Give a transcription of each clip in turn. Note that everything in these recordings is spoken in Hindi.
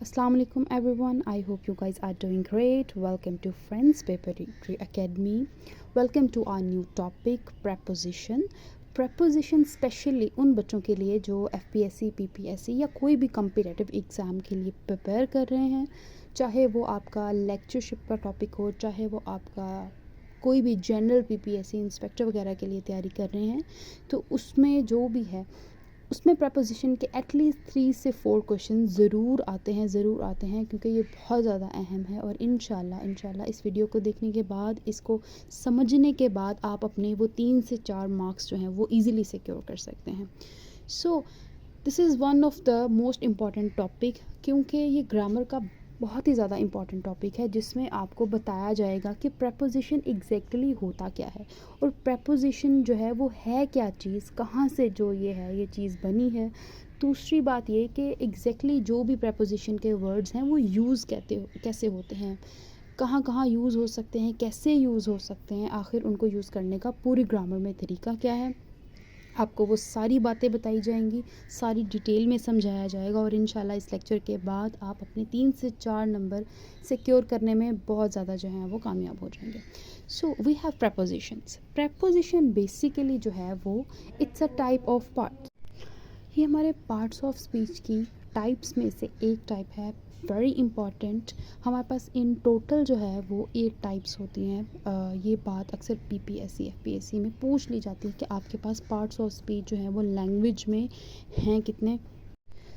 Assalamu alaikum everyone. I hope you guys are doing great. Welcome to Friends Preparatory Academy. Welcome to our new topic preposition. preposition specially उन बच्चों के लिए जो FPSC, PPSC या कोई भी कम्पिटिटिव एग्ज़ाम के लिए प्रिपेयर कर रहे हैं, चाहे वो आपका लेक्चरशिप का टॉपिक हो, चाहे वो आपका कोई भी जनरल PPSC इंस्पेक्टर वगैरह के लिए तैयारी कर रहे हैं, तो उसमें जो भी है उसमें प्रपोजिशन के एटलीस्ट 3 से 4 क्वेश्चन ज़रूर आते हैं क्योंकि ये बहुत ज़्यादा अहम है। और इंशाल्लाह इस वीडियो को देखने के बाद, इसको समझने के बाद आप अपने वो 3 से 4 मार्क्स जो हैं वो ईज़िली सिक्योर कर सकते हैं। So this is one of the most important topic, क्योंकि ये ग्रामर का बहुत ही ज़्यादा इम्पॉर्टेंट टॉपिक है जिसमें आपको बताया जाएगा कि प्रपोजिशन एग्जैक्टली होता क्या है और प्रपोजिशन जो है वो है क्या चीज़, कहाँ से जो ये चीज़ बनी है। दूसरी बात ये कि एग्जैक्टली जो भी प्रपोजिशन के वर्ड्स हैं वो यूज़ कैसे होते हैं, कहाँ कहाँ यूज़ हो सकते हैं, कैसे यूज़ हो सकते हैं, आखिर उनको यूज़ करने का पूरी ग्रामर में तरीका क्या है, आपको वो सारी बातें बताई जाएंगी, सारी डिटेल में समझाया जाएगा। और इंशाल्लाह इस लेक्चर के बाद आप अपने 3 से 4 नंबर सिक्योर करने में बहुत ज़्यादा जो है वो कामयाब हो जाएंगे। So we have prepositions. Preposition basically जो है वो it's a type of part, ये हमारे पार्ट्स ऑफ स्पीच की टाइप्स में से एक टाइप है, वेरी इंपॉर्टेंट। हमारे पास इन टोटल जो है वो 8 टाइप्स होती हैं। ये बात अक्सर PPSC FPSC में पूछ ली जाती है कि आपके पास पार्ट्स ऑफ स्पीच जो है वो लैंग्वेज में हैं कितने।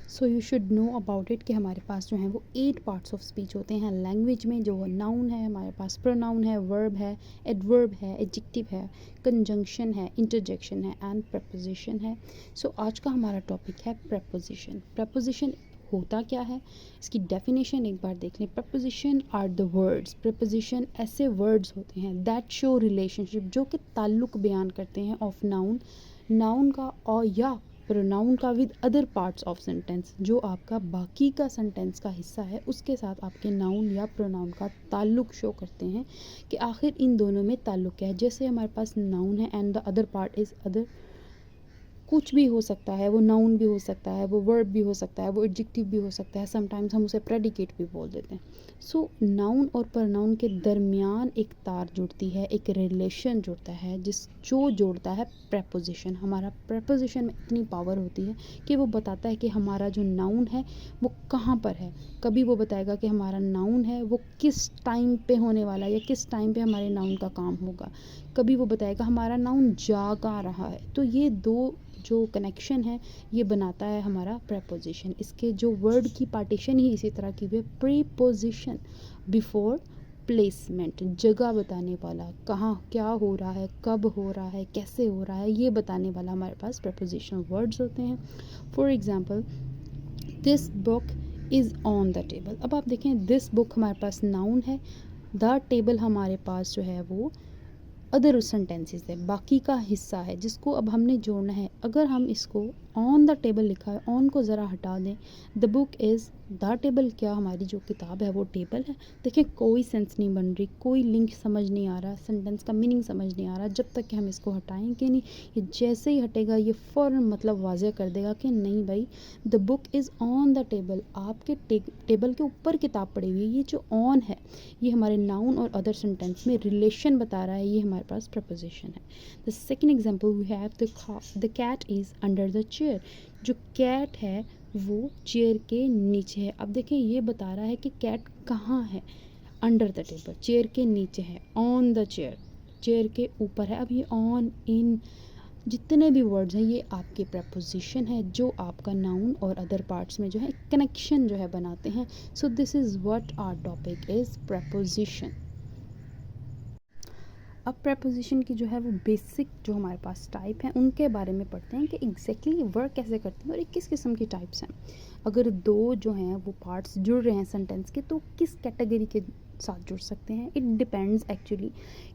So you should know about it कि हमारे पास जो हैं वो 8 पार्ट्स ऑफ स्पीच होते हैं लैंग्वेज में। जो नाउन है, हमारे पास प्रोनाउन है, वर्ब है, एडवर्ब है, एडजेक्टिव है, कंजंक्शन है, इंटरजेक्शन है एंड प्रपोजिशन है। सो आज का हमारा टॉपिक है प्रपोजिशन। प्रपोजिशन होता क्या है, इसकी डेफिनेशन एक बार देख लें। Preposition are the words, preposition ऐसे वर्ड्स होते हैं दैट शो रिलेशनशिप, जो कि ताल्लुक़ बयान करते हैं ऑफ नाउन का और या प्रोनाउन का with other parts of sentence, जो आपका बाकी का सेंटेंस का हिस्सा है उसके साथ आपके नाउन या प्रोनाउन का ताल्लुक़ शो करते हैं कि आखिर इन दोनों में ताल्लुक़ क्या है। जैसे हमारे पास नाउन है and the other part is other, कुछ भी हो सकता है, वो नाउन भी हो सकता है, वो वर्ब भी हो सकता है, वो एडजेक्टिव भी हो सकता है, समटाइम्स हम उसे प्रेडिकेट भी बोल देते हैं। सो नाउन और प्रोनाउन के दरमियान एक तार जुड़ती है, एक रिलेशन जुड़ता है जो जोड़ता है प्रपोजिशन। हमारा प्रपोजिशन में इतनी पावर होती है कि वो बताता है कि हमारा जो नाउन है वो कहाँ पर है। कभी वो बताएगा कि हमारा नाउन है वो किस टाइम पे होने वाला है या किस टाइम पे हमारे नाउन का काम होगा। कभी वो बताएगा हमारा नाउन जा रहा है। तो ये दो जो कनेक्शन है ये बनाता है हमारा प्रपोजिशन। इसके जो वर्ड की पार्टीशन ही इसी तरह की हुई है। प्रीपोजिशन बिफोर प्लेसमेंट, जगह बताने वाला, कहाँ क्या हो रहा है, कब हो रहा है, कैसे हो रहा है, ये बताने वाला हमारे पास प्रपोजिशनल वर्ड्स होते हैं। For example, this book is on the table. अब आप देखें, दिस बुक हमारे पास नाउन है, द टेबल हमारे पास जो है वो अदर सेंटेंसेस है, बाकी का हिस्सा है जिसको अब हमने जोड़ना है। अगर हम इसको ऑन द टेबल लिखा है, ऑन को ज़रा हटा दें, the book is the table, क्या हमारी जो किताब है वो टेबल है। देखिए कोई सेंस नहीं बन रही, कोई लिंक समझ नहीं आ रहा, सेंटेंस का मीनिंग समझ नहीं आ रहा जब तक कि हम इसको हटाएंगे नहीं। ये जैसे ही हटेगा ये फ़ौरन मतलब वाज़े कर देगा कि नहीं भाई, the book is on the table, आपके टेबल के ऊपर किताब पड़ी हुई है। ये जो ऑन है ये हमारे नाउन और अदर सेंटेंस में रिलेशन बता रहा है, ये हमारे पास प्रपोजिशन है। The second example we have the cat is under the chair. जो कैट है वो चेयर के नीचे है। अब देखें ये बता रहा है कि कैट कहाँ है, अंडर द टेबल, चेयर के नीचे है, ऑन द चेयर, चेयर के ऊपर है। अब ये ऑन, इन, जितने भी वर्ड्स हैं ये आपके प्रपोजिशन है जो आपका नाउन और अदर पार्ट्स में जो है कनेक्शन जो है बनाते हैं। So this is what our topic is preposition. अब प्रपोजिशन की जो है वो बेसिक जो हमारे पास टाइप हैं उनके बारे में पढ़ते हैं कि एग्जैक्टली वर्क कैसे करते हैं और ये किस किस्म की टाइप्स हैं। अगर दो जो हैं वो पार्ट्स जुड़ रहे हैं सेंटेंस के तो किस कैटेगरी के साथ जुड़ सकते हैं। इट डिपेंड्स एक्चुअली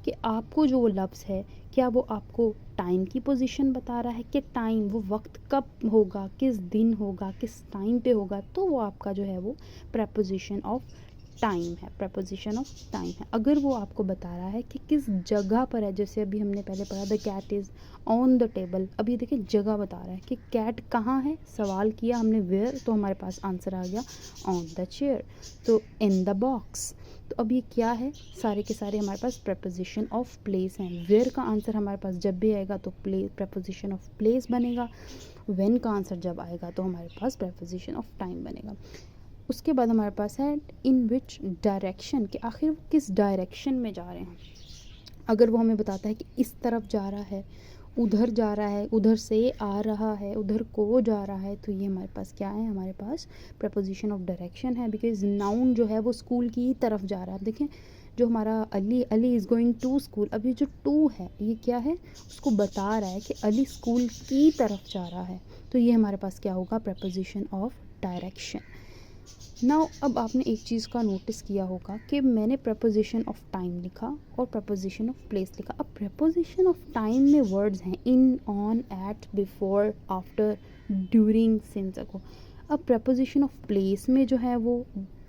कि आपको जो वो लफ्ज़ है क्या वो आपको टाइम की पोजीशन बता रहा है कि टाइम, वो वक्त कब होगा, किस दिन होगा, किस टाइम पे होगा, तो वो आपका जो है वो प्रपोजिशन ऑफ टाइम है, प्रपोजिशन ऑफ टाइम है। अगर वो आपको बता रहा है कि किस जगह पर है, जैसे अभी हमने पहले पढ़ा the cat is on the table, अब ये देखिए जगह बता रहा है कि कैट कहाँ है, सवाल किया हमने वेयर, तो हमारे पास आंसर आ गया ऑन द चेयर, तो इन द बॉक्स। तो अब ये क्या है, सारे के सारे हमारे पास प्रपोजिशन ऑफ प्लेस हैं। वेयर का आंसर हमारे पास जब भी आएगा तो प्रपोजिशन ऑफ प्लेस बनेगा। व्हेन का आंसर जब आएगा तो हमारे पास प्रपोजिशन ऑफ टाइम बनेगा। उसके बाद हमारे पास है इन विच डायरेक्शन, कि आखिर वो किस डायरेक्शन में जा रहे हैं। अगर वो हमें बताता है कि इस तरफ जा रहा है, उधर जा रहा है, उधर से आ रहा है, उधर को जा रहा है, तो ये हमारे पास क्या है, हमारे पास प्रपोजिशन ऑफ डायरेक्शन है। बिकॉज नाउन जो है वो स्कूल की तरफ जा रहा है। अब देखें जो हमारा Ali is going to school, अब ये जो टू है ये क्या है, उसको बता रहा है कि अली स्कूल की तरफ जा रहा है, तो ये हमारे पास क्या होगा, प्रपोजिशन ऑफ डायरेक्शन। नाउ अब आपने एक चीज़ का नोटिस किया होगा कि मैंने प्रपोजिशन ऑफ टाइम लिखा और प्रपोजिशन ऑफ प्लेस लिखा। अब प्रपोजिशन ऑफ टाइम में वर्ड्स हैं in, on, at, before, after, during, since, ago. अब प्रपोजिशन ऑफ प्लेस में जो है वो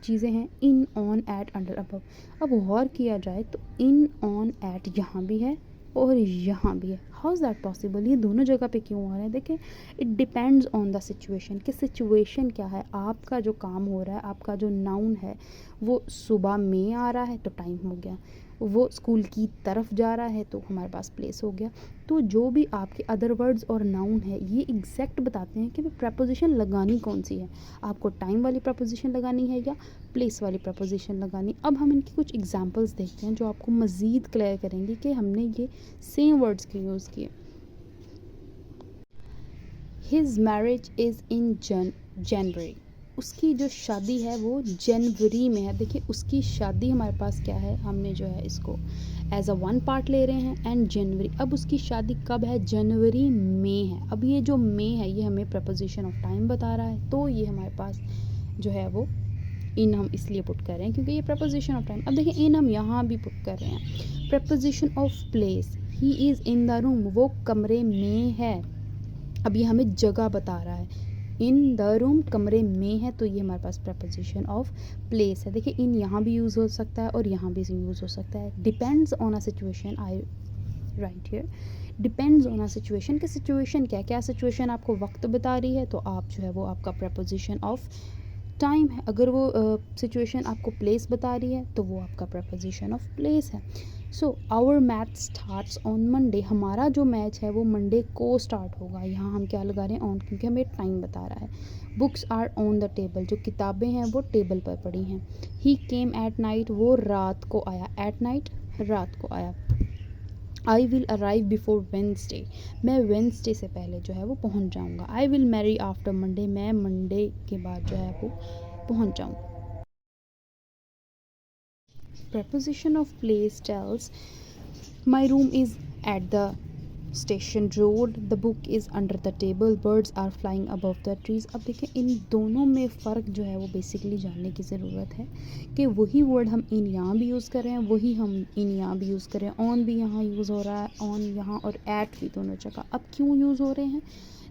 चीज़ें हैं in, on, eight, under, above. अब गौर किया जाए तो इन, ऑन, एट यहाँ भी है और यहाँ भी है। हाउ इज़ दैट पॉसिबल, ये दोनों जगह पे क्यों आ रहे हैं? देखिए it depends on the situation, कि सिचुएशन क्या है। आपका जो काम हो रहा है, आपका जो नाउन है वो सुबह में आ रहा है तो टाइम हो गया, वो स्कूल की तरफ जा रहा है तो हमारे पास प्लेस हो गया। तो जो भी आपके अदर वर्ड्स और नाउन है ये एग्जैक्ट बताते हैं कि प्रपोजिशन लगानी कौन सी है, आपको टाइम वाली प्रपोजिशन लगानी है या प्लेस वाली प्रपोजिशन लगानी। अब हम इनकी कुछ एग्जांपल्स देखते हैं जो आपको मज़ीद क्लियर करेंगे कि हमने ये सेम वर्ड्स क्यों यूज़ किए। हिज मैरिज इज़ इन जनवरी, उसकी जो शादी है वो जनवरी में है। देखिए उसकी शादी हमारे पास क्या है, हमने जो है इसको एज अ वन पार्ट ले रहे हैं एंड जनवरी। अब उसकी शादी कब है, जनवरी में है। अब ये जो में है ये हमें प्रपोजिशन ऑफ टाइम बता रहा है, तो ये हमारे पास जो है वो इन हम इसलिए पुट कर रहे हैं क्योंकि ये प्रपोजिशन ऑफ टाइम। अब देखिए इन हम यहाँ भी पुट कर रहे हैं। Preposition of place, he is in the room, वो कमरे में है। अब ये हमें जगह बता रहा है, इन द रूम कमरे में है, तो ये हमारे पास प्रपोजिशन ऑफ प्लेस है। देखिए इन यहाँ भी यूज़ हो सकता है और यहाँ भी यूज़ हो सकता है। Depends on a situation, I right here, depends on a situation, कि सिचुएशन क्या सिचुएशन आपको वक्त बता रही है तो आप जो है वो आपका प्रपोजिशन ऑफ टाइम है। अगर वो सिचुएशन आपको प्लेस बता रही है तो वो आपका प्रपोजिशन ऑफ प्लेस है। So our match starts on Monday, हमारा जो मैच है वो मंडे को स्टार्ट होगा। यहाँ हम क्या लगा रहे हैं, ऑन, क्योंकि हमें टाइम बता रहा है। Books are on the table, जो किताबें हैं वो टेबल पर पड़ी हैं। ही केम एट नाइट, वो रात को आया, एट नाइट रात को आया। I will arrive before Wednesday, मैं वेंसडे से पहले जो है वो पहुंच जाऊंगा। I will marry after Monday, मैं मंडे के बाद जो है वो पहुंच जाऊंगा। Preposition of place tells my room is at the station road, the book is under the table, birds are flying above the trees. अब देखिए इन दोनों में फ़र्क जो है वो बेसिकली जानने की ज़रूरत है कि वही वर्ड हम इन यहाँ भी यूज़ कर रहे हैं, वही हम इन यहाँ भी यूज़ कर रहे हैं। ऑन भी यहाँ यूज़ हो रहा है, ऑन यहाँ, और एट भी दोनों जगह। अब क्यों यूज़ हो रहे हैं,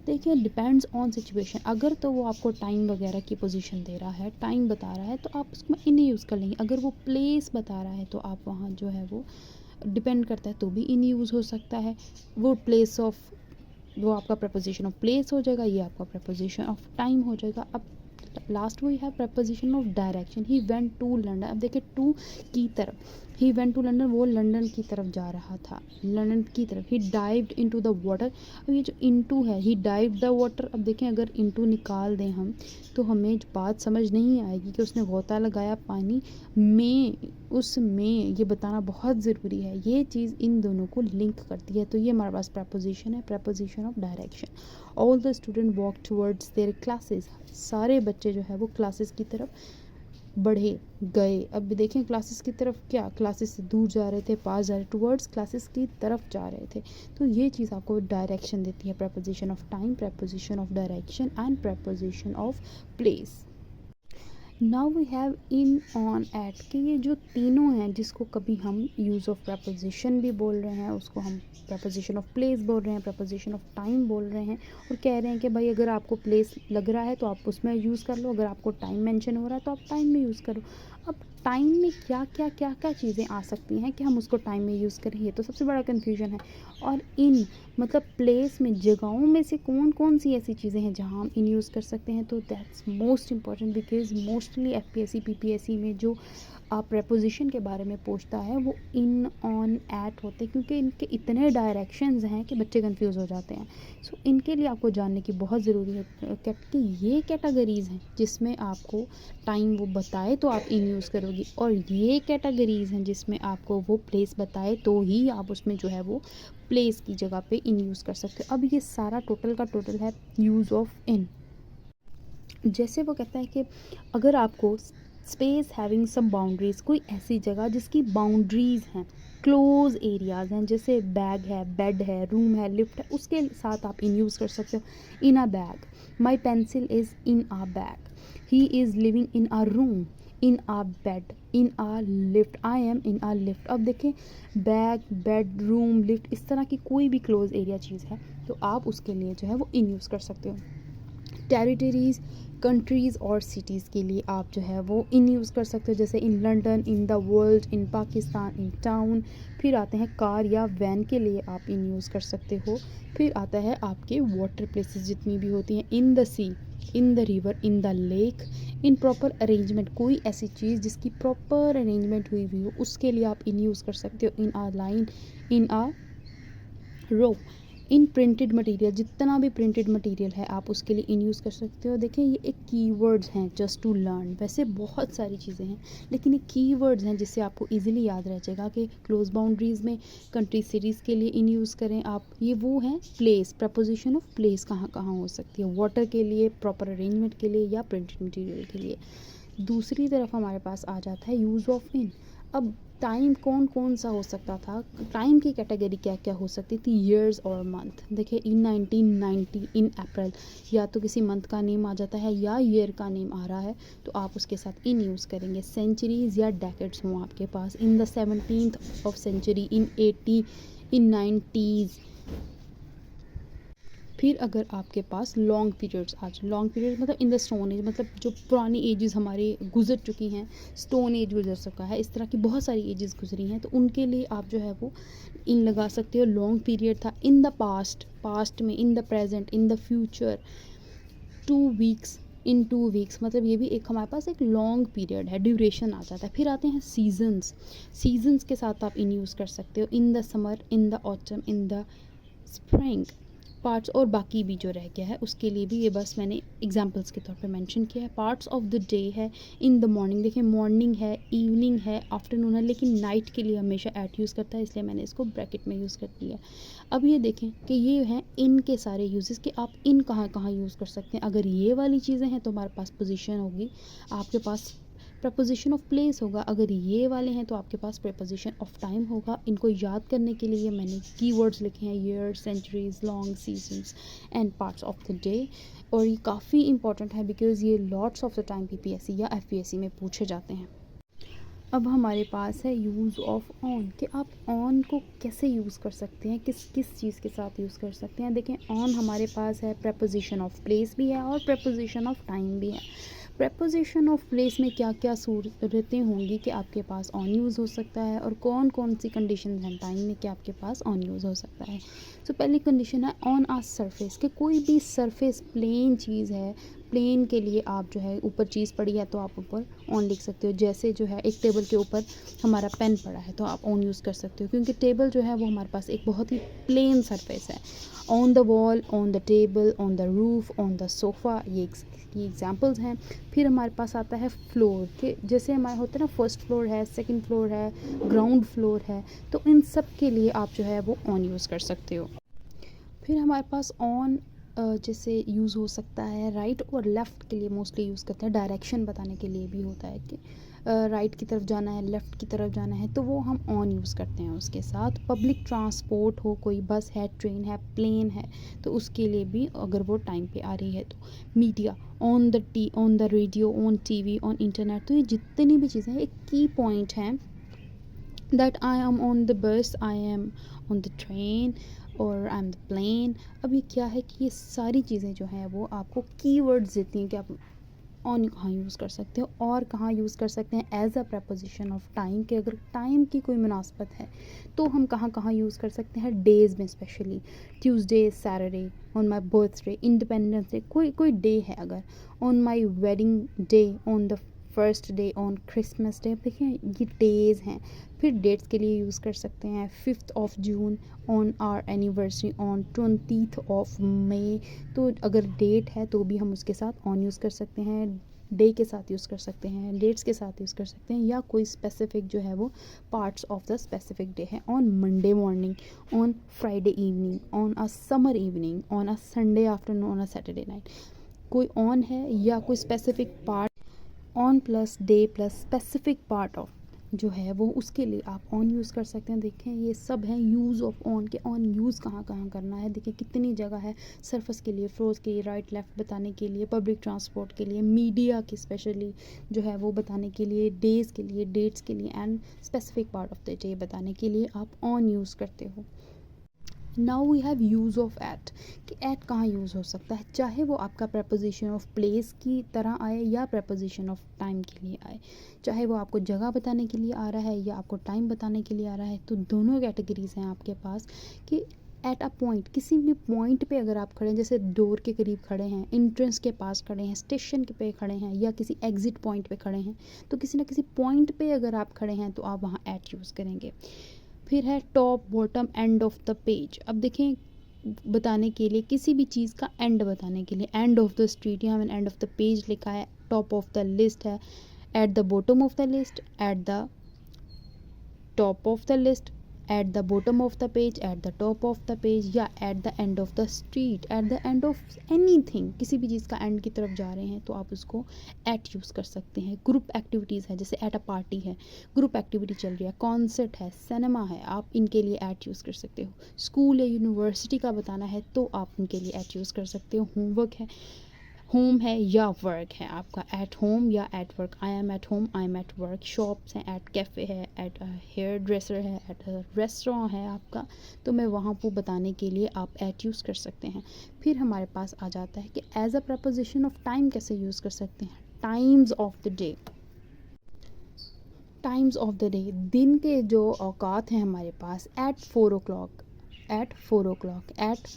देखिए डिपेंड्स ऑन सिचुएशन। अगर तो वो आपको टाइम वगैरह की पोजीशन दे रहा है, टाइम बता रहा है, तो आप उसमें इन यूज़ कर लेंगे। अगर वो प्लेस बता रहा है तो आप वहाँ जो है वो डिपेंड करता है तो भी इन यूज़ हो सकता है। वो प्लेस ऑफ, वो आपका प्रपोजिशन ऑफ प्लेस हो जाएगा, ये आपका प्रपोजिशन ऑफ टाइम हो जाएगा। अब last we have preposition of direction, he went to London. अब देखिए टू की तरफ, ही वेंट टू लंडन, वो लंदन की तरफ जा रहा था, लंदन की तरफ। He dived into the water, अब ये जो इनटू है, ही डाइव्ड द वाटर। अब देखें अगर इनटू निकाल दें हम तो हमें बात समझ नहीं आएगी कि उसने गोता लगाया पानी में, उसमें, ये बताना बहुत ज़रूरी है। ये चीज़ इन दोनों को लिंक करती है, तो ये हमारे पास प्रपोजिशन है, preposition of direction. All the student walk towards their classes, सारे बच्चे जो है वो क्लासेस की तरफ बढ़े गए। अब देखें क्लासेस की तरफ, क्या क्लासेस से दूर जा रहे थे, पास जा रहे, टुवर्ड्स क्लासेस की तरफ जा रहे थे। तो ये चीज़ आपको डायरेक्शन देती है, preposition of time, preposition of direction and preposition of place. Now we have in, on, at, कि ये जो तीनों हैं जिसको कभी हम यूज़ ऑफ प्रपोजिशन भी बोल रहे हैं, उसको हम प्रपोजिशन ऑफ प्लेस बोल रहे हैं, प्रपोजिशन ऑफ टाइम बोल रहे हैं, और कह रहे हैं कि भाई अगर आपको प्लेस लग रहा है तो आप उसमें यूज़ कर लो, अगर आपको टाइम मेंशन हो रहा है तो आप टाइम में यूज़ करो। अब टाइम में क्या चीज़ें आ सकती हैं कि हम उसको टाइम में यूज़ करें, ये तो सबसे बड़ा कन्फ्यूजन है। और इन मतलब प्लेस में, जगहों में से कौन कौन सी ऐसी चीज़ें हैं जहाँ हम इन यूज़ कर सकते हैं, तो that's most important because mostly FPSC PPSC में जो प्रपोजिशन के बारे में पूछता है वो इन, ऑन, एट होते हैं, क्योंकि इनके इतने डायरेक्शंस हैं कि बच्चे कंफ्यूज हो जाते हैं। सो इनके लिए आपको जानने की बहुत ज़रूरी है कि ये कैटेगरीज़ हैं जिसमें आपको टाइम वो बताए तो आप इन यूज़ करोगी, और ये कैटेगरीज़ हैं जिसमें आपको वो प्लेस बताए तो ही आप उसमें जो है वो प्लेस की जगह पे इन यूज़ कर सकते हो। अब ये सारा टोटल का टोटल है यूज़ ऑफ इन। जैसे वो कहता है कि अगर आपको स्पेस हैविंग सम बाउंड्रीज, कोई ऐसी जगह जिसकी बाउंड्रीज हैं, क्लोज एरियाज हैं, जैसे बैग है, बेड है, रूम है, लिफ्ट है, उसके साथ आप इन यूज़ कर सकते हो। In a bag, my pencil is in a bag, he is living in a room, in a bed, in a lift, I am in a lift. अब देखें, बैग, बेड, रूम, लिफ्ट, इस तरह की कोई भी क्लोज एरिया चीज़ है तो आप उसके लिए जो है वो इन यूज़ कर सकते हो। टेरिटरीज़, कंट्रीज़ और सिटीज़ के लिए आप जो है वो इन यूज़ कर सकते हो, जैसे in London, in the world, in Pakistan, in town. फिर आते हैं कार या वैन के लिए आप इन यूज़ कर सकते हो। फिर आता है आपके वाटर प्लेसेस जितनी भी होती हैं, in the sea, in the river, in the lake, in proper arrangement, कोई ऐसी चीज़ जिसकी प्रॉपर अरेंजमेंट हुई हुई हो उसके लिए आप इन यूज़ कर सकते हो। In uh line, in uh row, in printed material, जितना भी प्रिंटेड मटेरियल है आप उसके लिए इन यूज़ कर सकते हो। देखें ये एक कीवर्ड्स हैं जस्ट टू लर्न, वैसे बहुत सारी चीज़ें हैं लेकिन ये कीवर्ड्स हैं जिससे आपको इजीली याद रह जाएगा कि क्लोज बाउंड्रीज़ में कंट्री सिटीज़ के लिए इन यूज़ करें आप। ये वो हैं प्लेस, प्रपोजिशन ऑफ प्लेस कहाँ कहाँ हो सकती है, वाटर के लिए, प्रॉपर अरेंजमेंट के लिए या प्रिंटेड मटेरियल के लिए। दूसरी तरफ हमारे पास आ जाता है यूज़ ऑफ इन। अब टाइम कौन कौन सा हो सकता था, टाइम की कैटेगरी क्या क्या हो सकती थी, ईयर्स और मंथ। देखिए इन 1990, इन अप्रैल, या तो किसी मंथ का नेम आ जाता है या ईयर का नेम आ रहा है तो आप उसके साथ इन यूज़ करेंगे। सेंचुरीज़ या डेकेड्स हों आपके पास, in the 17th of century, in 80, in 90s। फिर अगर आपके पास लॉन्ग पीरियड्स आ जाए, लॉन्ग पीरियड मतलब इन द स्टोन एज, मतलब जो पुरानी एजेस हमारे गुजर चुकी हैं, स्टोन एज गुजर चुका है, इस तरह की बहुत सारी एजेस गुजरी हैं तो उनके लिए आप जो है वो इन लगा सकते हो। लॉन्ग पीरियड था इन द पास्ट, पास्ट में, in the present, in the future, 2 weeks, in 2 weeks, मतलब ये भी एक हमारे पास एक लॉन्ग पीरियड है, ड्यूरेशन आ जाता है। फिर आते हैं सीजन्स, सीजन्स के साथ आप इन यूज़ कर सकते हो, in the summer, in the autumn, in the spring parts, और बाकी भी जो रह गया है उसके लिए भी ये बस मैंने एग्जांपल्स के तौर पे मेंशन किया है। पार्ट्स ऑफ द डे है इन द मॉर्निंग, देखिए मॉर्निंग है, इवनिंग है, आफ्टरनून है, लेकिन नाइट के लिए हमेशा एट यूज़ करता है इसलिए मैंने इसको ब्रैकेट में यूज़ कर दिया। अब ये देखें कि ये हैं इन के सारे यूजेस कि आप इन कहाँ कहाँ यूज़ कर सकते हैं। अगर ये वाली चीज़ें हैं तो हमारे पास पोजीशन होगी, आपके पास प्रपोजिशन ऑफ प्लेस होगा। अगर ये वाले हैं तो आपके पास प्रपोजिशन ऑफ टाइम होगा। इनको याद करने के लिए मैंने कीवर्ड्स लिखे हैं, years, centuries, long, seasons and parts of the day. और ये काफ़ी इंपॉर्टेंट है बिकॉज ये lots of the time PPSC या एफपीएससी में पूछे जाते हैं। अब हमारे पास है यूज़ ऑफ ऑन, कि आप ऑन को कैसे यूज़ कर सकते हैं, किस किस चीज़ के साथ यूज़ कर सकते हैं। देखें ऑन हमारे पास है प्रपोजिशन ऑफ प्लेस भी है और प्रपोजिशन ऑफ टाइम भी है। प्रपोजिशन ऑफ प्लेस में क्या क्या सूरतें होंगी कि आपके पास ऑन यूज़ हो सकता है और कौन कौन सी कंडीशन हैं टाइम में कि आपके पास ऑन यूज़ हो सकता है। तो पहली कंडीशन है ऑन आ सरफेस, कि कोई भी सरफेस प्लेन चीज़ है, प्लेन के लिए आप जो है ऊपर चीज़ पड़ी है तो आप ऊपर ऑन लिख सकते हो। जैसे जो है एक टेबल के ऊपर हमारा पेन पड़ा है तो आप ऑन यूज़ कर सकते हो, क्योंकि टेबल जो है वो हमारे पास एक बहुत ही प्लेन सरफेस है। On the wall, on the table, on the roof, on the sofa, ये एग्जांपल्स हैं। फिर हमारे पास आता है फ्लोर, के जैसे हमारे होते हैं ना, फर्स्ट फ्लोर है, सेकंड फ्लोर है, ग्राउंड फ्लोर है, तो इन सब के लिए आप जो है वो ऑन यूज़ कर सकते हो। फिर हमारे पास ऑन जैसे यूज़ हो सकता है राइट और लेफ़्ट के लिए, मोस्टली यूज़ करते हैं, डायरेक्शन बताने के लिए भी होता है कि राइट की तरफ जाना है, लेफ़्ट की तरफ जाना है, तो वो हम ऑन यूज़ करते हैं उसके साथ। पब्लिक ट्रांसपोर्ट हो, कोई बस है, ट्रेन है, प्लेन है, तो उसके लिए भी अगर वो टाइम पे आ रही है तो। Media, on the radio, on TV, on internet, तो ये जितनी भी चीज़ें हैं एक की पॉइंट हैं that I am on the bus, I am on the train और आई एम द प्लेन। अब ये क्या है कि ये सारी चीज़ें जो हैं वो आपको कीवर्ड्स देती हैं कि आप ऑन कहाँ यूज़ कर सकते हो और कहाँ यूज़ कर सकते हैं as a preposition of time, कि अगर टाइम की कोई मुनासबत है तो हम कहाँ कहाँ यूज़ कर सकते हैं डेज़ में, specially Tuesday, Saturday, on my birthday, independence day, कोई डे है अगर, on my wedding day, on the first day, on Christmas day. देखिए ये डेज़ हैं। फिर डेट्स के लिए यूज़ कर सकते हैं 5th of June, on our anniversary, on 20th of May. तो अगर डेट है तो भी हम उसके साथ ऑन यूज़ कर सकते हैं, डे के साथ यूज़ कर सकते हैं, डेट्स के साथ यूज़ कर सकते हैं, या कोई स्पेसिफिक जो है वो parts of the specific day है। On Monday morning, on Friday evening, on a summer evening, on a Sunday afternoon, on a Saturday night. कोई ऑन है या कोई specific part, on plus day plus specific part of जो है वो, उसके लिए आप ऑन यूज़ कर सकते हैं। देखें ये सब है यूज़ ऑफ ऑन के, ऑन यूज़ कहाँ कहाँ करना है। देखिए कितनी जगह है, सरफेस के लिए, फ्लोर्स के लिए, राइट लेफ़्ट बताने के लिए, पब्लिक ट्रांसपोर्ट के लिए, मीडिया की स्पेशली जो है वो बताने के लिए, डेज़ के लिए, डेट्स के लिए, and specific part of the day बताने के लिए आप ऑन यूज़ करते हो। Now we have use of at, कि एट कहाँ यूज़ हो सकता है, चाहे वो आपका प्रपोजिशन ऑफ प्लेस की तरह आए या प्रपोजिशन ऑफ टाइम के लिए आए, चाहे वो आपको जगह बताने के लिए आ रहा है या आपको टाइम बताने के लिए आ रहा है, तो दोनों कैटेगरीज हैं आपके पास। कि एट अ पॉइंट, किसी भी पॉइंट पे अगर आप खड़े हैं, जैसे डोर के करीब खड़े हैं, इंट्रेंस के पास खड़े हैं, स्टेशन के पे खड़े हैं, या किसी एग्जिट पॉइंट पे खड़े हैं, तो किसी ना किसी पॉइंट पे अगर आप खड़े हैं तो आप वहाँ एट यूज़ करेंगे। फिर है top, bottom, and of the page. अब देखें बताने के लिए, किसी भी चीज़ का एंड बताने के लिए, एंड ऑफ द स्ट्रीट, यहाँ मैंने एंड ऑफ द पेज लिखा है, टॉप ऑफ द लिस्ट है, at the bottom of the list, at the top of the list, at the bottom of the page, at the top of the page, या at the end of the street, at the end of anything. किसी भी चीज़ का एंड की तरफ जा रहे हैं तो आप उसको एट यूज़ कर सकते हैं। ग्रुप एक्टिविटीज़ है, जैसे एट अ पार्टी है, ग्रुप एक्टिविटी चल रही है, कॉन्सर्ट है, सिनेमा है, आप इनके लिए एट यूज़ कर सकते हो। स्कूल या यूनिवर्सिटी का बताना है तो आप उनके लिए एट यूज़ कर सकते हो। होमवर्क है, होम है या वर्क है आपका, एट होम या at work, I am at home, I am at work. Shops हैं, एट कैफ़े है, एट हेयर ड्रेसर है, एट रेस्टोरेंट है आपका, तो मैं वहाँ पर बताने के लिए आप एट यूज़ कर सकते हैं। फिर हमारे पास आ जाता है कि as a preposition of time कैसे यूज़ कर सकते हैं। Times of the day, times of the day, दिन के जो औकात हैं हमारे पास, at 4 o'clock, at 4 o'clock, at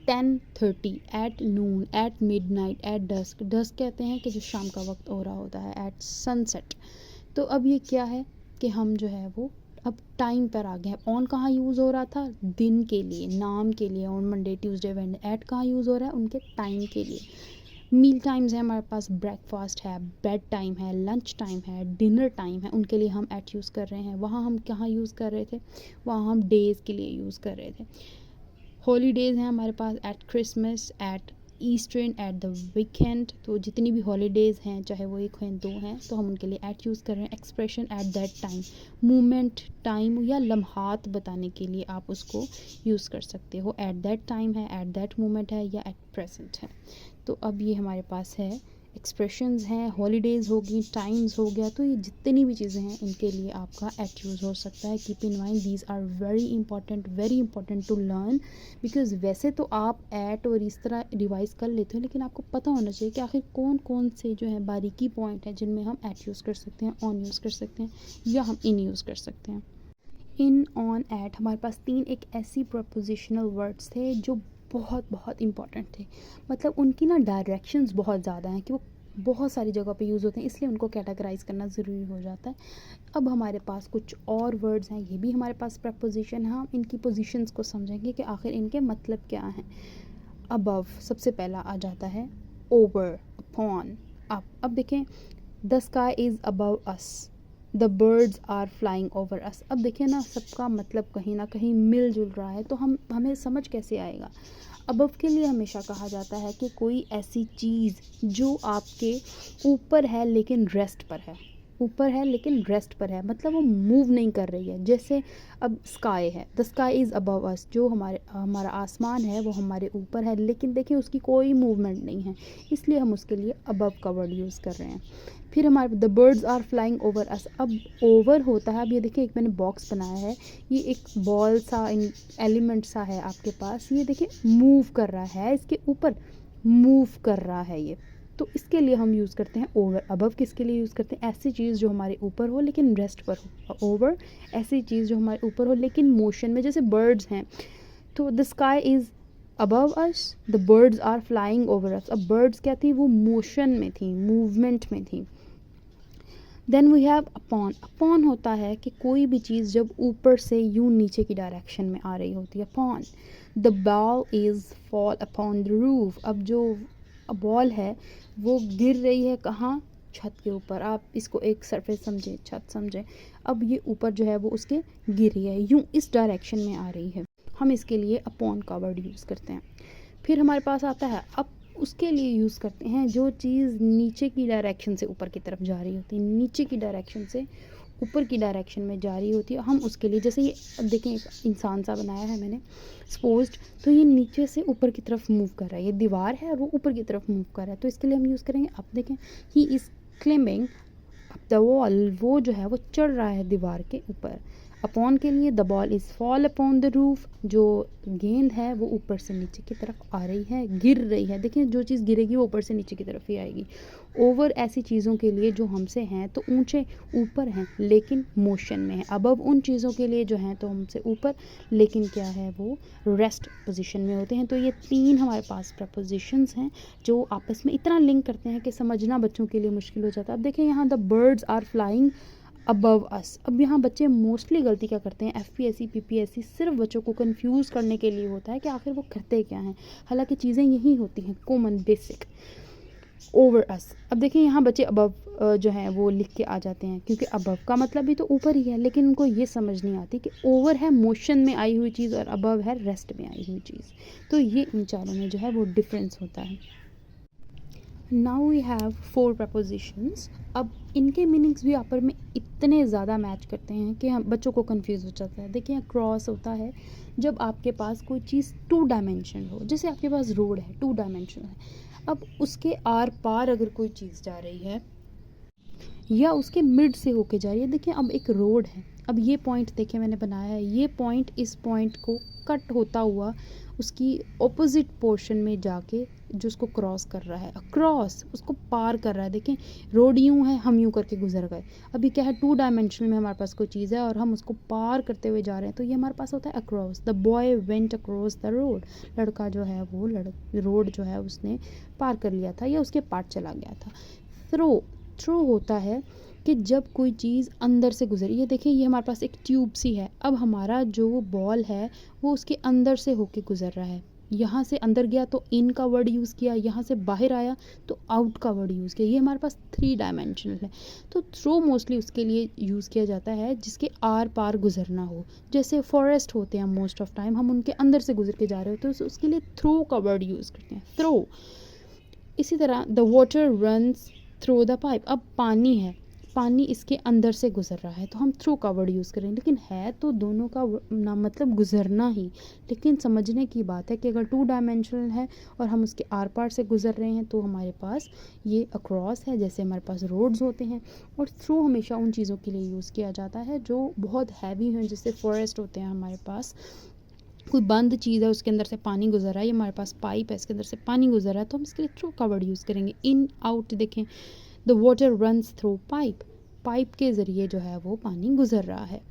10:30, at noon, at midnight, at dusk. Dusk कहते हैं कि जो शाम का वक्त हो रहा होता है, एट सनसेट। तो अब ये क्या है कि हम जो है वो अब टाइम पर आ गए हैं। ऑन कहाँ यूज़ हो रहा था, दिन के लिए, नाम के लिए, on Monday Tuesday Wednesday. At कहाँ यूज़ हो रहा है, उनके टाइम के लिए। मील टाइम्स है हमारे पास, ब्रेकफास्ट है, बेड टाइम है, लंच टाइम है, डिनर टाइम है, उनके लिए हम एट यूज़ कर रहे हैं। वहाँ हम कहाँ यूज़ कर रहे थे, वहाँ हम डेज़ के लिए यूज़ कर रहे थे। हॉलीडेज़ हैं हमारे पास, at Christmas, at Eastern, at the weekend. तो जितनी भी हॉलीडेज़ हैं, चाहे वो एक हैं, दो हैं, तो हम उनके लिए एट यूज़ कर रहे हैं। Expression, at that time, moment, time या लम्हात बताने के लिए आप उसको यूज़ कर सकते हो। एट दैट टाइम है, एट दैट मोमेंट है, या एट प्रेजेंट है। तो अब ये हमारे पास है, एक्सप्रेशंस हैं, हॉलीडेज़ होगी, टाइम्स हो गया। तो ये जितनी भी चीज़ें हैं इनके लिए आपका एट यूज़ हो सकता है। Keep in mind these are very important to learn, because वैसे तो आप एट और इस तरह रिवाइज़ कर लेते हो, लेकिन आपको पता होना चाहिए कि आखिर कौन कौन से जो है बारीकी पॉइंट है जिनमें हम एट यूज़ कर सकते हैं, ऑन यूज़ कर सकते हैं, या हम इन यूज़ कर सकते हैं। इन, ऑन, एट, हमारे पास 3 एक ऐसी प्रपोजिशनल वर्ड्स थे जो बहुत बहुत इंपॉर्टेंट थे। मतलब उनकी ना डायरेक्शंस बहुत ज़्यादा हैं कि वो बहुत सारी जगह पे यूज़ होते हैं, इसलिए उनको कैटेगराइज करना ज़रूरी हो जाता है। अब हमारे पास कुछ और वर्ड्स हैं, ये भी हमारे पास प्रपोजिशन है। हम इनकी पोजीशंस को समझेंगे कि आखिर इनके मतलब क्या हैं। अबव सबसे पहला आ जाता है, ओवर, अपॉन, अप। अब देखें, the sky is above us, the birds are flying over us. अब देखिए ना, सबका मतलब कहीं ना कहीं मिलजुल रहा है, तो हमें समझ कैसे आएगा। अबव के लिए हमेशा कहा जाता है कि कोई ऐसी चीज़ जो आपके ऊपर है लेकिन रेस्ट पर है, ऊपर है लेकिन रेस्ट पर है, मतलब वो मूव नहीं कर रही है। जैसे अब स्काई है, द स्काई इज़ अबव अस, जो हमारा आसमान है वो हमारे ऊपर है, लेकिन देखिए उसकी कोई मूवमेंट नहीं है, इसलिए हम उसके लिए अबव का वर्ड यूज़ कर रहे हैं। फिर हमारे the birds are flying over us. अब ओवर होता है, अब ये देखिए एक मैंने बॉक्स बनाया है, ये एक बॉल सा एलिमेंट सा है आपके पास, ये देखिए मूव कर रहा है, इसके ऊपर मूव कर रहा है ये। तो इसके लिए हम यूज़ करते हैं ओवर। अबव किसके लिए यूज़ करते हैं? ऐसी चीज़ जो हमारे ऊपर हो लेकिन रेस्ट पर हो। ओवर ऐसी चीज़ जो हमारे ऊपर हो लेकिन मोशन में, जैसे बर्ड्स हैं, तो the sky is above us, the birds are flying over us. अब बर्ड्स क्या थी? वो मोशन में थी, मूवमेंट में थी। Then we have upon. Upon होता है कि कोई भी चीज़ जब ऊपर से यूं नीचे की डायरेक्शन में आ रही होती है, upon. The ball is fall upon the roof. अब जो बॉल है वो गिर रही है कहाँ? छत के ऊपर। आप इसको एक सरफेस समझे, छत समझे। अब ये ऊपर जो है वो उसके गिर रही है, यूं इस डायरेक्शन में आ रही है। हम इसके लिए अपॉन का वर्ड यूज़ करते हैं। फिर हमारे पास आता है अप। उसके लिए यूज़ करते हैं जो चीज़ नीचे की डायरेक्शन से ऊपर की तरफ जा रही होती है, नीचे की डायरेक्शन से ऊपर की डायरेक्शन में जा रही होती है। हम उसके लिए, जैसे ये देखें एक इंसान सा बनाया है मैंने सपोज्ड, तो ये नीचे से ऊपर की तरफ मूव कर रहा है, ये दीवार है और वो ऊपर की तरफ मूव कर रहा है, तो इसके लिए हम यूज़ करेंगे अब। देखें, he is climbing up the wall. वो जो है वो चढ़ रहा है दीवार के ऊपर। अपॉन के लिए the ball is fall upon the roof. जो गेंद है वो ऊपर से नीचे की तरफ आ रही है, गिर रही है। देखिए जो चीज़ गिरेगी वो ऊपर से नीचे की तरफ ही आएगी। ओवर ऐसी चीज़ों के लिए जो हमसे हैं तो ऊंचे ऊपर हैं लेकिन मोशन में है। अबव उन चीज़ों के लिए जो हैं तो हमसे ऊपर लेकिन क्या है, वो रेस्ट पोजीशन में होते हैं। तो ये 3 हमारे पास प्रपोजिशंस हैं जो आपस में इतना लिंक करते हैं कि समझना बच्चों के लिए मुश्किल हो जाता है। अब देखें यहाँ the birds are flying above us. अब यहाँ बच्चे मोस्टली गलती क्या करते हैं, एफपीएससी पीपीएससी सिर्फ बच्चों को कंफ्यूज करने के लिए होता है कि आखिर वो करते क्या हैं, हालांकि चीज़ें यही होती हैं कॉमन बेसिक। Over us. अब देखिए यहाँ बच्चे अबव जो है वो लिख के आ जाते हैं क्योंकि अबव का मतलब भी तो ऊपर ही है, लेकिन उनको ये समझ नहीं आती कि ओवर है मोशन में आई हुई चीज़ और अबव है रेस्ट में आई हुई चीज़। तो ये इन चारों में जो है वो डिफरेंस होता है। Now we have 4 prepositions. अब इनके मीनिंग्स भी आपस में इतने ज़्यादा मैच करते हैं कि हम बच्चों को कंफ्यूज हो जाता है। देखिए क्रॉस होता है जब आपके पास कोई चीज़ 2 डायमेंशन हो, जैसे आपके पास रोड है 2 डायमेंशन है। अब उसके आर पार अगर कोई चीज़ जा रही है या उसके मिड से होके जा रही है। देखिए अब एक रोड है, अब ये पॉइंट देखिए मैंने बनाया है, ये पॉइंट इस पॉइंट को कट होता हुआ उसकी ऑपोजिट पोर्शन में जाके जो उसको क्रॉस कर रहा है, क्रॉस उसको पार कर रहा है। देखें रोड यूँ है, हम यूँ करके गुजर गए। अभी क्या है 2 डायमेंशन में हमारे पास कोई चीज़ है और हम उसको पार करते हुए जा रहे हैं, तो ये हमारे पास होता है across. The boy went across the road. लड़का जो है वो रोड जो है उसने पार कर लिया था या उसके पार चला गया था। थ्रो होता है कि जब कोई चीज़ अंदर से गुजरी। ये देखिए ये हमारे पास एक ट्यूब सी है, अब हमारा जो बॉल है वो उसके अंदर से होके गुजर रहा है। यहाँ से अंदर गया तो इन का वर्ड यूज़ किया, यहाँ से बाहर आया तो आउट का वर्ड यूज़ किया। ये हमारे पास 3 डायमेंशनल है। तो थ्रो मोस्टली उसके लिए यूज़ किया जाता है जिसके आर पार गुजरना हो, जैसे फॉरेस्ट होते हैं मोस्ट ऑफ टाइम, हम उनके अंदर से गुजर के जा रहे हो तो उसके लिए थ्रो का वर्ड यूज़ करते हैं, थ्रो। इसी तरह the water runs through the pipe. अब पानी है, पानी इसके अंदर से गुजर रहा है तो हम थ्रू का वर्ड यूज़ करें, लेकिन है तो दोनों का ना मतलब गुजरना ही। लेकिन समझने की बात है कि अगर 2 डायमेंशनल है और हम उसके आर पार से गुजर रहे हैं तो हमारे पास ये अक्रॉस है, जैसे हमारे पास रोड्स होते हैं। और थ्रू हमेशा उन चीज़ों के लिए यूज़ किया जाता है जो बहुत हैवी हैं, जैसे फॉरेस्ट होते हैं हमारे पास, कोई बंद चीज़ है उसके अंदर से पानी गुजर रहा है, या हमारे पास पाइप है इसके अंदर से पानी गुजर रहा है, तो हम इसके लिए थ्रू का वर्ड यूज़ करेंगे। इन आउट देखें, the water runs through pipe, pipe के ज़रिए जो है वो पानी गुजर रहा है।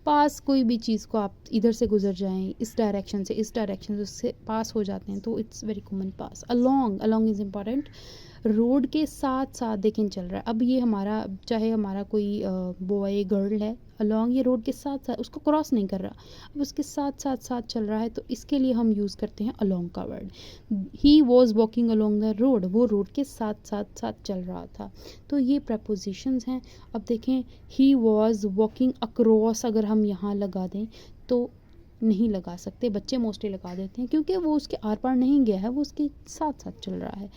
पास कोई भी चीज़ को आप इधर से गुजर जाएं, इस डायरेक्शन से इस डायरेक्शन से उससे पास हो जाते हैं तो it's very common pass. Along, along is important, road के साथ साथ देखें चल रहा है। अब ये हमारा चाहे हमारा कोई बॉय गर्ल है, अलोंग ये रोड के साथ साथ, उसको क्रॉस नहीं कर रहा, अब उसके साथ साथ साथ चल रहा है तो इसके लिए हम यूज़ करते हैं अलोंग का word. He was walking along the road, वो रोड के साथ साथ साथ चल रहा था। तो ये प्रपोजिशंस हैं। अब देखें ही वॉज वॉकिंग अक्रॉस, अगर हम यहाँ लगा दें तो नहीं लगा सकते, बच्चे मोस्टली लगा देते हैं क्योंकि वो उसके आर पार नहीं गया है, वो उसके साथ साथ चल रहा है।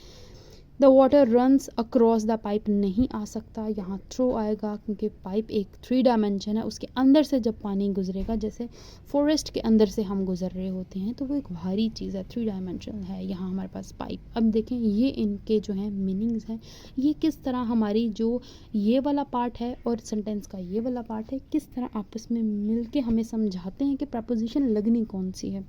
The water runs across the pipe नहीं आ सकता, यहाँ थ्रो आएगा क्योंकि पाइप एक 3 डायमेंशन है, उसके अंदर से जब पानी गुजरेगा, जैसे फॉरेस्ट के अंदर से हम गुजर रहे होते हैं तो वो एक भारी चीज़ है, 3 डायमेंशन है, यहाँ हमारे पास पाइप। अब देखें ये इनके जो हैं मीनिंग्स हैं, ये किस तरह हमारी जो ये वाला पार्ट है और सेंटेंस का ये वाला पार्ट है किस तरह आपस में मिल के हमें समझाते हैं कि प्रपोजिशन लगनी कौन सी है।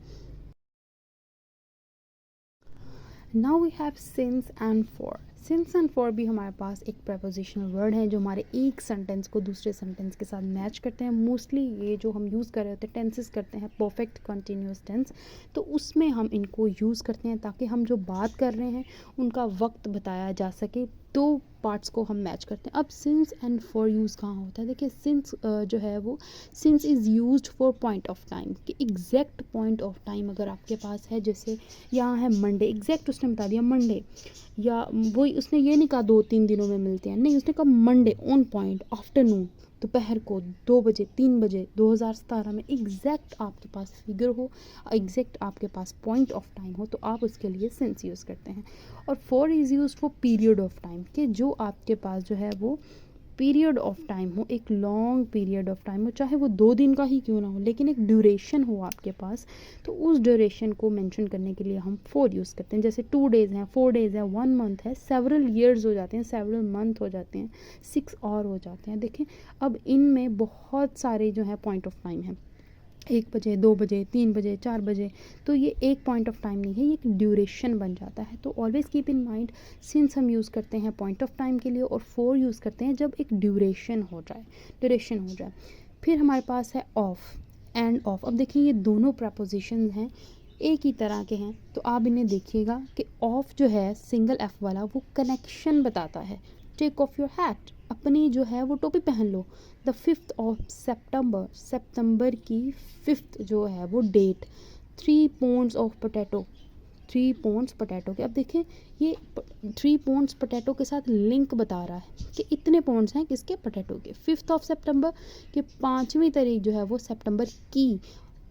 Now we have since and for. Since and for भी हमारे पास एक प्रपोजिशनल वर्ड है जो हमारे एक सेंटेंस को दूसरे सेंटेंस के साथ मैच करते हैं। मोस्टली ये जो हम यूज़ कर रहे होते हैं टेंसेस करते हैं परफेक्ट कंटिन्यूस टेंस, तो उसमें हम इनको यूज़ करते हैं ताकि हम जो बात कर रहे हैं उनका वक्त बताया जा सके। दो पार्ट्स को हम मैच करते हैं। अब सिंस एंड फॉर यूज़ कहाँ होता है? देखिए सिंस जो है वो since is used for point of time, कि एग्जैक्ट पॉइंट ऑफ टाइम अगर आपके पास है, जैसे यहाँ है मंडे, एग्जैक्ट उसने बता दिया मंडे, या वही उसने ये नहीं कहा 2-3 दिनों में मिलते हैं, नहीं उसने कहा मंडे ऑन पॉइंट आफ्टरनून, दोपहर को 2 बजे 3 बजे 2017 में एग्जैक्ट आपके पास फिगर हो, एग्जैक्ट आपके पास पॉइंट ऑफ टाइम हो, तो आप उसके लिए सिंस यूज़ करते हैं। और for is use for period of time, कि जो आपके पास जो है वो पीरियड ऑफ टाइम हो, एक लॉन्ग पीरियड ऑफ टाइम हो, चाहे वो 2 दिन का ही क्यों ना हो, लेकिन एक ड्यूरेशन हो आपके पास, तो उस ड्यूरेशन को मेंशन करने के लिए हम फॉर यूज़ करते हैं। जैसे 2 डेज़ हैं, 4 डेज़ हैं, 1 मंथ है, सेवरल ईयर्स हो जाते हैं, सेवरल मंथ हो जाते हैं, 6 और हो जाते हैं। देखें अब इनमें बहुत सारे जो है पॉइंट ऑफ टाइम है, 1 बजे 2 बजे 3 बजे 4 बजे, तो ये एक पॉइंट ऑफ टाइम नहीं है, ये एक ड्यूरेशन बन जाता है। तो always keep in mind since हम यूज़ करते हैं पॉइंट ऑफ टाइम के लिए, और फॉर यूज़ करते हैं जब एक ड्यूरेशन हो जाए। फिर हमारे पास है ऑफ एंड ऑफ। अब देखिए ये दोनों प्रपोजिशन हैं, एक ही तरह के हैं, तो आप इन्हें देखिएगा कि ऑफ जो है सिंगल एफ वाला वो कनेक्शन बताता है। टेक ऑफ योर हैट, अपनी जो है वो टोपी पहन लो। द 5th ऑफ सितंबर, सितंबर की 5th जो है वो date. 3 pounds of potato, 3 pounds potato के। अब देखें ये 3 pounds पोटैटो के साथ लिंक बता रहा है कि इतने पॉन्ड्स हैं किसके, पोटैटो के। 5th ऑफ सितंबर के 5वीं तारीख जो है वो सितंबर की।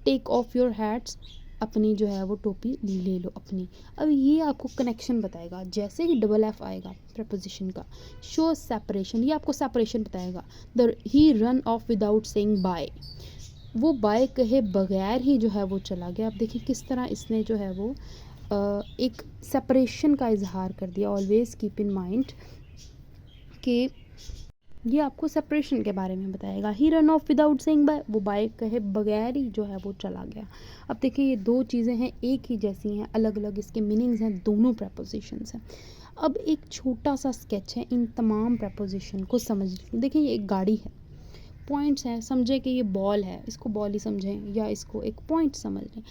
टेक ऑफ योर हैट्स, अपनी जो है वो टोपी ले लो अपनी। अब ये आपको कनेक्शन बताएगा, जैसे ही डबल एफ आएगा प्रपोजिशन का, शो सेपरेशन, ये आपको सेपरेशन बताएगा। The he run off without saying bye, वो बाय कहे बगैर ही जो है वो चला गया। अब देखिए किस तरह इसने जो है वो एक सेपरेशन का इजहार कर दिया। ऑलवेज कीप इन माइंड कि ये आपको सेपरेशन के बारे में बताएगा। He run off without saying bye, वो बाय कहे बगैर ही जो है वो चला गया। अब देखिए ये दो चीज़ें हैं, एक ही जैसी हैं, अलग अलग इसके मीनिंग्स हैं, दोनों प्रपोजिशंस हैं। अब एक छोटा सा स्केच है इन तमाम प्रपोजिशन को समझने की। देखिए ये एक गाड़ी है, पॉइंट्स हैं, समझें कि ये बॉल है, इसको बॉल ही समझें या इसको एक पॉइंट समझ लें।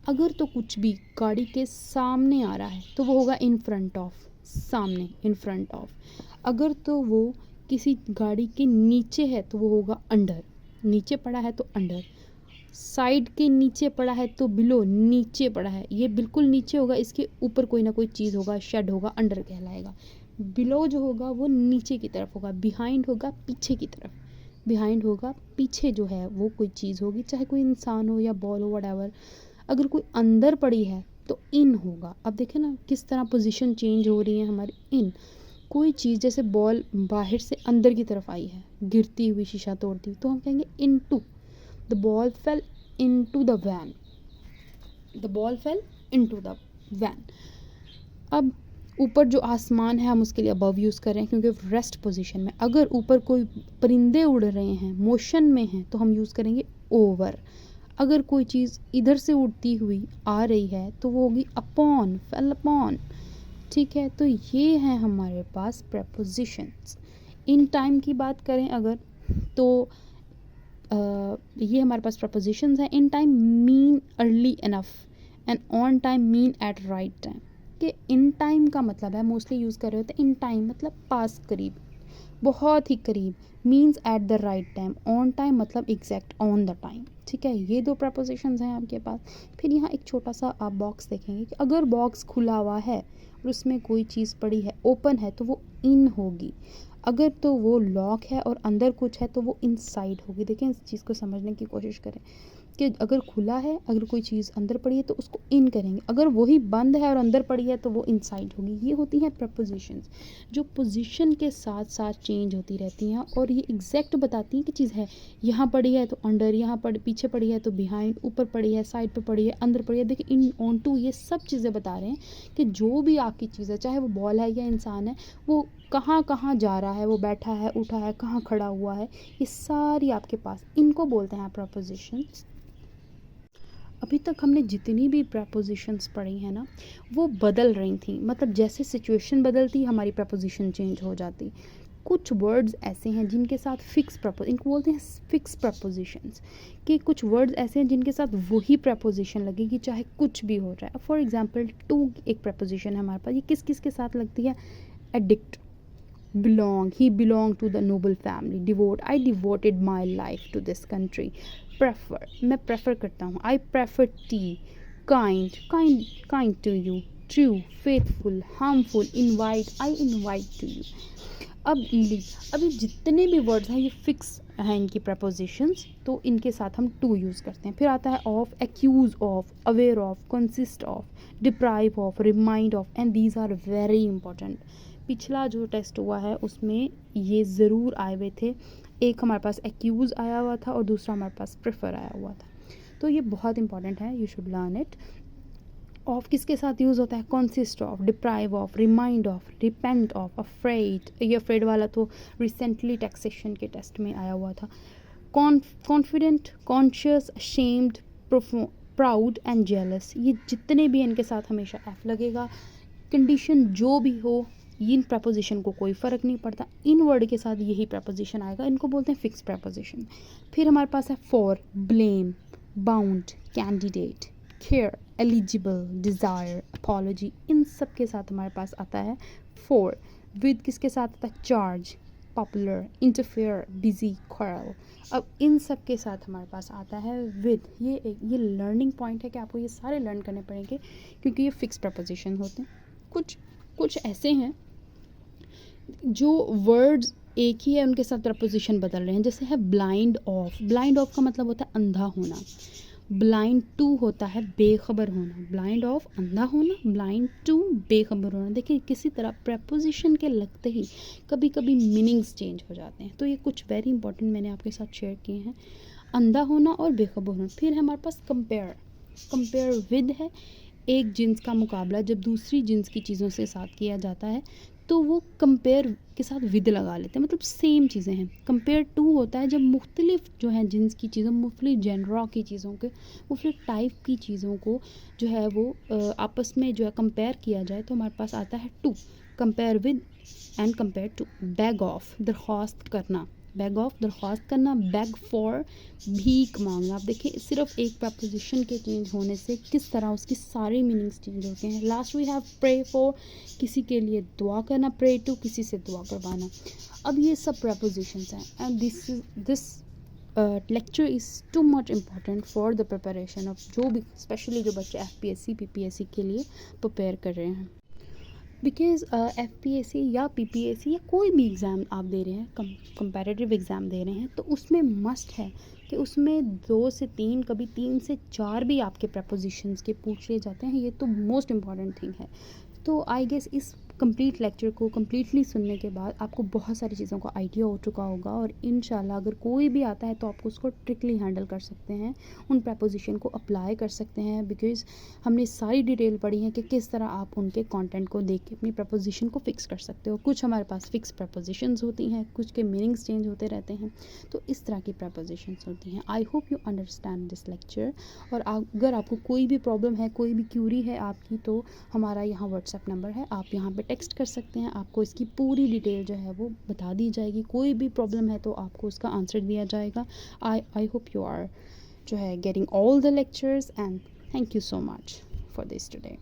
अगर तो कुछ भी गाड़ी के सामने आ रहा है तो वो होगा इन फ्रंट ऑफ, सामने, इन फ्रंट ऑफ। अगर तो वो किसी गाड़ी के नीचे है तो वो होगा अंडर, नीचे पड़ा है तो अंडर। साइड के नीचे पड़ा है तो बिलो, नीचे पड़ा है, ये बिल्कुल नीचे होगा, इसके ऊपर कोई ना कोई चीज़ होगा, शेड होगा, अंडर कहलाएगा। बिलो जो होगा वो नीचे की तरफ होगा, बिहाइंड होगा पीछे की तरफ, बिहाइंड होगा पीछे जो है वो कोई चीज़ होगी, चाहे कोई इंसान हो या बॉल हो, व्हाटएवर। अगर कोई अंदर पड़ी है तो इन होगा। अब देखें ना किस तरह पोजीशन चेंज हो रही है हमारी। इन कोई चीज़ जैसे बॉल बाहर से अंदर की तरफ आई है, गिरती हुई, शीशा तोड़ती, तो हम कहेंगे into. The ball fell into the van, the ball fell into the van. अब ऊपर जो आसमान है हम उसके लिए अबव यूज़ कर रहे हैं क्योंकि रेस्ट पोजीशन में। अगर ऊपर कोई परिंदे उड़ रहे हैं, मोशन में हैं, तो हम यूज़ करेंगे ओवर। अगर कोई चीज़ इधर से उड़ती हुई आ रही है तो वो होगी अपॉन, फेल अपॉन। ठीक है, तो ये हैं हमारे पास प्रपोजिशंस। इन टाइम की बात करें अगर, तो ये हमारे पास प्रपोजिशंस हैं। In time mean early enough and on time mean at right time. कि इन टाइम का मतलब है, मोस्टली यूज़ कर रहे होते हैं इन टाइम मतलब पास, करीब, बहुत ही करीब। Means at the right time, on time मतलब एग्जैक्ट ऑन द टाइम। ठीक है, ये दो प्रपोजिशंस हैं आपके पास। फिर यहाँ एक छोटा सा आप बॉक्स देखेंगे कि अगर बॉक्स खुला हुआ है और उसमें कोई चीज़ पड़ी है, ओपन है, तो वो इन होगी। अगर तो वो लॉक है और अंदर कुछ है तो वो इनसाइड होगी। देखें इस चीज़ को समझने की कोशिश करें कि अगर खुला है, अगर कोई चीज़ अंदर पड़ी है तो उसको इन करेंगे, अगर वही बंद है और अंदर पड़ी है तो वो इनसाइड होगी। ये होती हैं प्रपोजिशंस जो पोजीशन के साथ साथ चेंज होती रहती हैं और ये एग्जैक्ट बताती हैं कि चीज़ है, यहाँ पड़ी है तो अंडर, यहाँ पीछे पड़ी है तो बिहाइंड, ऊपर पड़ी है, साइड पे पड़ी है, अंदर पड़ी है। देखिए इन, ऑन टू, ये सब चीज़ें बता रहे हैं कि जो भी आपकी चीज़ है, चाहे वो बॉल है या इंसान है, वो कहाँ कहाँ जा रहा है, वो बैठा है, उठा है, कहाँ खड़ा हुआ है, ये सारी आपके पास, इनको बोलते हैं प्रपोजिशंस। अभी तक हमने जितनी भी प्रपोजिशंस पढ़ी हैं ना, वो बदल रही थी, मतलब जैसे सिचुएशन बदलती हमारी प्रपोजिशन चेंज हो जाती। कुछ वर्ड्स ऐसे हैं जिनके साथ इनको बोलते हैं फिक्स प्रपोजिशंस, कि कुछ वर्ड्स ऐसे हैं जिनके साथ वही प्रपोजिशन लगेगी चाहे कुछ भी हो जाए। फॉर एग्जांपल टू एक प्रपोजिशन है हमारे पास, ये किस किस के साथ लगती है? Addict, belong, he belonged to the noble family, devote, I devoted my life to this country, prefer, मैं prefer करता हूँ, I prefer tea, kind to you, true, faithful, harmful, invite, I invite to you। अब ये जितने भी वर्ड्स हैं ये फिक्स हैं इनकी प्रपोजिशंस, तो इनके साथ हम टू यूज़ करते हैं। फिर आता है of, accuse of, aware of, consist of, deprive of, remind of, and these are very important. पिछला जो टेस्ट हुआ है उसमें ये ज़रूर आए हुए थे, एक हमारे पास एक्यूज़ आया हुआ था और दूसरा हमारे पास प्रेफर आया हुआ था, तो ये बहुत इंपॉर्टेंट है, you should learn it. Of किसके साथ यूज़ होता है? Consist of, deprive of, remind of, repent of, afraid, ये अफ्रेड वाला तो रिसेंटली टैक्सेशन के टेस्ट में आया हुआ था। Confident, conscious, ashamed, proud and jealous, ये जितने भी इनके साथ हमेशा एफ लगेगा। कंडीशन जो भी हो, इन प्रपोजिशन को कोई फ़र्क नहीं पड़ता, इन वर्ड के साथ यही प्रपोजिशन आएगा, इनको बोलते हैं फिक्स प्रपोजिशन। फिर हमारे पास है for, blame, bound, candidate, care, eligible, desire, apology, इन सब के साथ हमारे पास आता है फॉर। विद किसके साथ आता है? Charge, popular, interfere, busy, quarrel. अब इन सब के साथ हमारे पास आता है विद। ये लर्निंग पॉइंट है कि आपको ये सारे लर्न करने पड़ेंगे क्योंकि ये फिक्स प्रपोजिशन होते हैं। कुछ ऐसे हैं जो वर्ड्स एक ही है, उनके साथ प्रपोजिशन बदल रहे हैं, जैसे है ब्लाइंड ऑफ। ब्लाइंड ऑफ का मतलब होता है अंधा होना। ब्लाइंड टू होता है बेखबर होना। ब्लाइंड ऑफ अंधा होना, ब्लाइंड टू बेखबर होना। देखिए किसी तरह प्रपोजिशन के लगते ही कभी कभी मीनिंग्स चेंज हो जाते हैं, तो ये कुछ वेरी इंपॉर्टेंट मैंने आपके साथ शेयर किए हैं, अंधा होना और बेखबर होना। फिर है हमारे पास कंपेयर विद है, एक जिन्स का मुकाबला जब दूसरी जिन्स की चीज़ों से साथ किया जाता है तो वो कंपेयर के साथ विद लगा लेते हैं, मतलब सेम चीज़ें हैं। कंपेयर टू होता है जब मुख्तलिफ जो है जिन्स की चीज़ों, मुख्तलिफ जेनरा की चीज़ों के, मुख्तलिफ टाइप की चीज़ों को जो है वो आपस में जो है कंपेयर किया जाए, तो हमारे पास आता है to, compare with and compare to. Beg of, दरख्वास्त करना, बैग ऑफ दरख्वास्त करना। बैग फॉर, भीख मांगना। आप देखिए सिर्फ एक प्रपोजिशन के चेंज होने से किस तरह उसकी सारे मीनिंग्स चेंज होते हैं। Last we have pray for, किसी के लिए दुआ करना, प्रे टू किसी से दुआ करवाना। अब ये सब प्रपोजिशंस हैं and this lecture is too much important for the preparation of जो भी, स्पेशली जो बच्चे FPSC PPSC के लिए प्रिपेयर कर रहे हैं। बिकॉज़ FPSC या PPSC या कोई भी एग्ज़ाम आप दे रहे हैं, कंपैरेटिव एग्ज़ाम दे रहे हैं, तो उसमें मस्ट है कि उसमें 2 से 3, कभी 3 से 4 भी आपके प्रपोजिशंस के पूछे जाते हैं। ये तो मोस्ट इम्पॉर्टेंट थिंग है। तो आई गेस इस कंप्लीट लेक्चर को कम्प्लीटली सुनने के बाद आपको बहुत सारी चीज़ों का आइडिया हो चुका होगा, और इंशाल्लाह अगर कोई भी आता है तो आपको उसको ट्रिकली हैंडल कर सकते हैं, उन प्रपोजिशन को अप्लाई कर सकते हैं। बिकॉज़ हमने सारी डिटेल पढ़ी है कि किस तरह आप उनके कंटेंट को देख के अपनी प्रपोजिशन को फिक्स कर सकते हो। कुछ हमारे पास फिक्स प्रपोजिशंस होती हैं, कुछ के मीनिंग्स चेंज होते रहते हैं, तो इस तरह की प्रपोजिशंस होती हैं। I hope you understand this lecture. और अगर आपको कोई भी प्रॉब्लम है, कोई भी क्यूरी है आपकी, तो हमारा यहाँ व्हाट्सएप नंबर है, आप यहाँ पे टेक्स्ट कर सकते हैं। आपको इसकी पूरी डिटेल जो है वो बता दी जाएगी। कोई भी प्रॉब्लम है तो आपको उसका आंसर दिया जाएगा। आई होप यू आर जो है getting all the lectures, and thank you so much for this today.